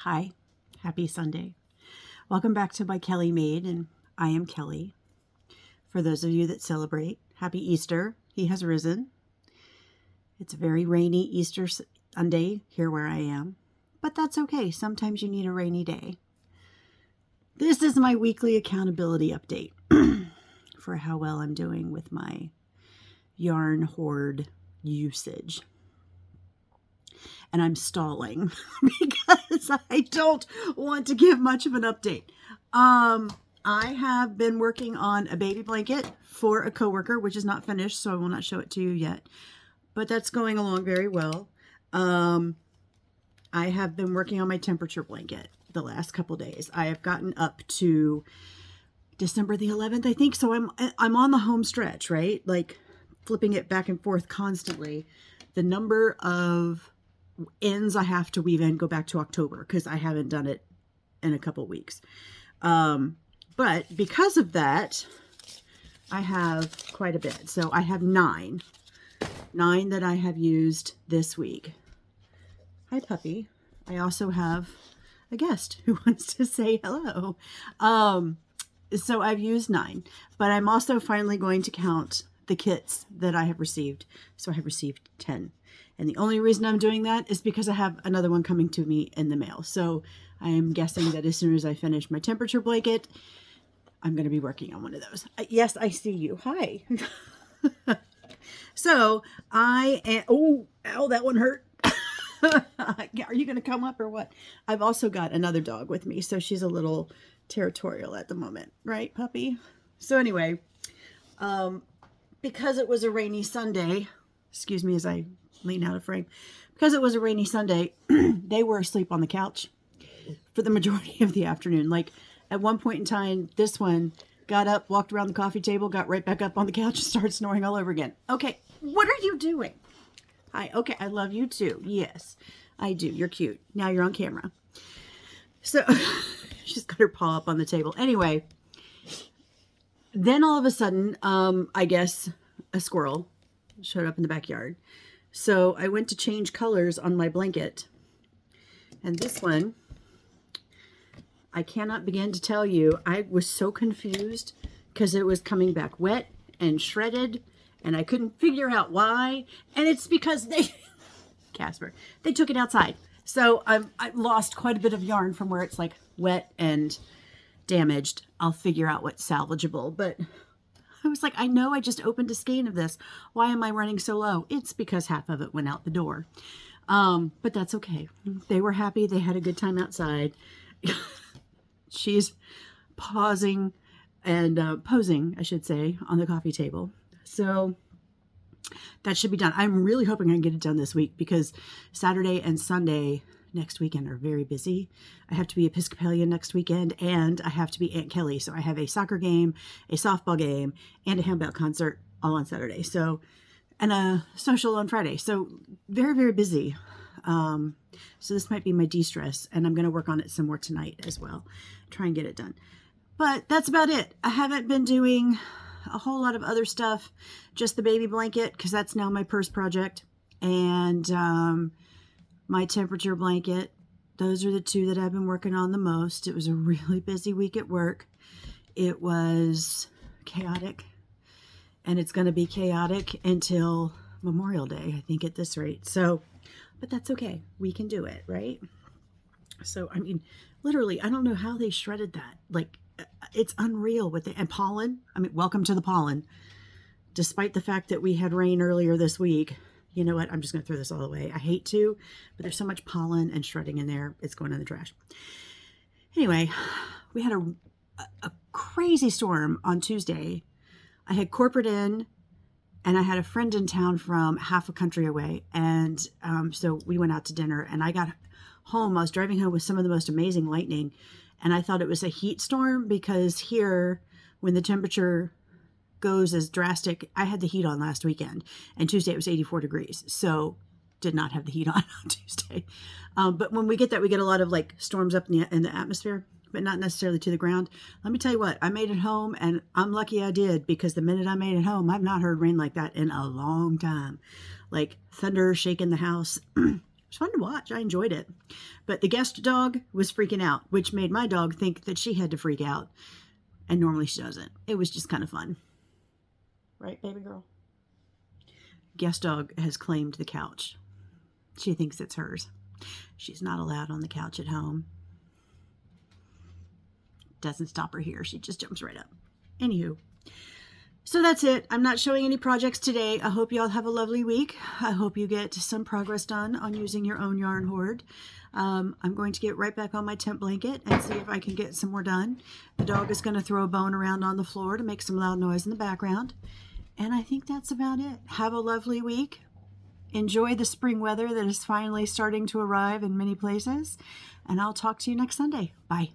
Hi, happy Sunday. Welcome back to By Kelly Made, and I am Kelly. For those of you that celebrate, happy Easter. He has risen. It's a very rainy Easter Sunday here where I am, but that's okay. Sometimes you need a rainy day. This is my weekly accountability update for how well I'm doing with my Yarn Horde usage. And I'm stalling because I don't want to give much of an update. I have been working on a baby blanket for a coworker, which is not finished, so I will not show it to you yet. But that's going along very well. I have been working on my temperature blanket the last couple days. I have gotten up to December the 11th, I think. So I'm on the home stretch, right? Like flipping it back and forth constantly. The number of ends I have to weave in go back to October because I haven't done it in a couple weeks. But because of that, I have quite a bit. So I have nine that I have used this week. Hi, puppy. I also have a guest who wants to say hello. So I've used 9, but I'm also finally going to count the kits that I have received. So I have received 10. And the only reason I'm doing that is because I have another one coming to me in the mail. So I am guessing that as soon as I finish my temperature blanket, I'm going to be working on one of those. Yes, I see you. Hi. So I am, oh, ow, that one hurt. Are you going to come up or what? I've also got another dog with me. So she's a little territorial at the moment. Right, puppy? So anyway, because it was a rainy Sunday, excuse me as I lean out of frame, because it was a rainy Sunday, they were asleep on the couch for the majority of the afternoon. Like at one point in time, this one got up, walked around the coffee table, got right back up on the couch and started snoring all over again. Okay, what are you doing? Hi, okay, I love you too. Yes, I do. You're cute. Now you're on camera. So she's got her paw up on the table. Anyway, then all of a sudden, I guess a squirrel showed up in the backyard. So I went to change colors on my blanket. And this one, I cannot begin to tell you, I was so confused because it was coming back wet and shredded and I couldn't figure out why. And it's because Casper, they took it outside. So I lost quite a bit of yarn from where it's like wet and damaged. I'll figure out what's salvageable, but I was like, I know I just opened a skein of this. Why am I running so low? It's because half of it went out the door. But that's okay. They were happy. They had a good time outside. She's pausing and posing, I should say, on the coffee table. So that should be done. I'm really hoping I can get it done this week because Saturday and Sunday next weekend are very busy. I have to be Episcopalian next weekend and I have to be Aunt Kelly. So I have a soccer game, a softball game, and a handbell concert all on Saturday. So, and a social on Friday. So very, very busy. So this might be my de-stress and I'm going to work on it some more tonight as well. Try and get it done. But that's about it. I haven't been doing a whole lot of other stuff. Just the baby blanket because that's now my purse project. And, my temperature blanket. Those are the 2 that I've been working on the most. It was a really busy week at work. It was chaotic. And it's going to be chaotic until Memorial Day, I think, at this rate. So, but that's okay. We can do it, right? So, I mean, literally, I don't know how they shredded that. Like, it's unreal with the, and pollen. I mean, welcome to the pollen. Despite the fact that we had rain earlier this week, you know what? I'm just going to throw this all away. I hate to, but there's so much pollen and shredding in there. It's going in the trash. Anyway, we had a crazy storm on Tuesday. I had corporate in and I had a friend in town from half a country away. And so we went out to dinner and I got home. I was driving home with some of the most amazing lightning. And I thought it was a heat storm because here, when the temperature goes as drastic, I had the heat on last weekend and Tuesday it was 84 degrees, so did not have the heat on Tuesday. But when we get that, we get a lot of like storms up in the atmosphere, but not necessarily to the ground. Let me tell you what, I made it home and I'm lucky I did because the minute I made it home, I've not heard rain like that in a long time. Like thunder shaking the house. was fun to watch. I enjoyed it. But the guest dog was freaking out, which made my dog think that she had to freak out. And normally she doesn't. It was just kind of fun. Right, baby girl? Guest dog has claimed the couch. She thinks it's hers. She's not allowed on the couch at home. Doesn't stop her here. She just jumps right up. Anywho. So that's it. I'm not showing any projects today. I hope you all have a lovely week. I hope you get some progress done on using your own yarn hoard. I'm going to get right back on my tent blanket and see if I can get some more done. The dog is going to throw a bone around on the floor to make some loud noise in the background. And I think that's about it. Have a lovely week. Enjoy the spring weather that is finally starting to arrive in many places. And I'll talk to you next Sunday. Bye.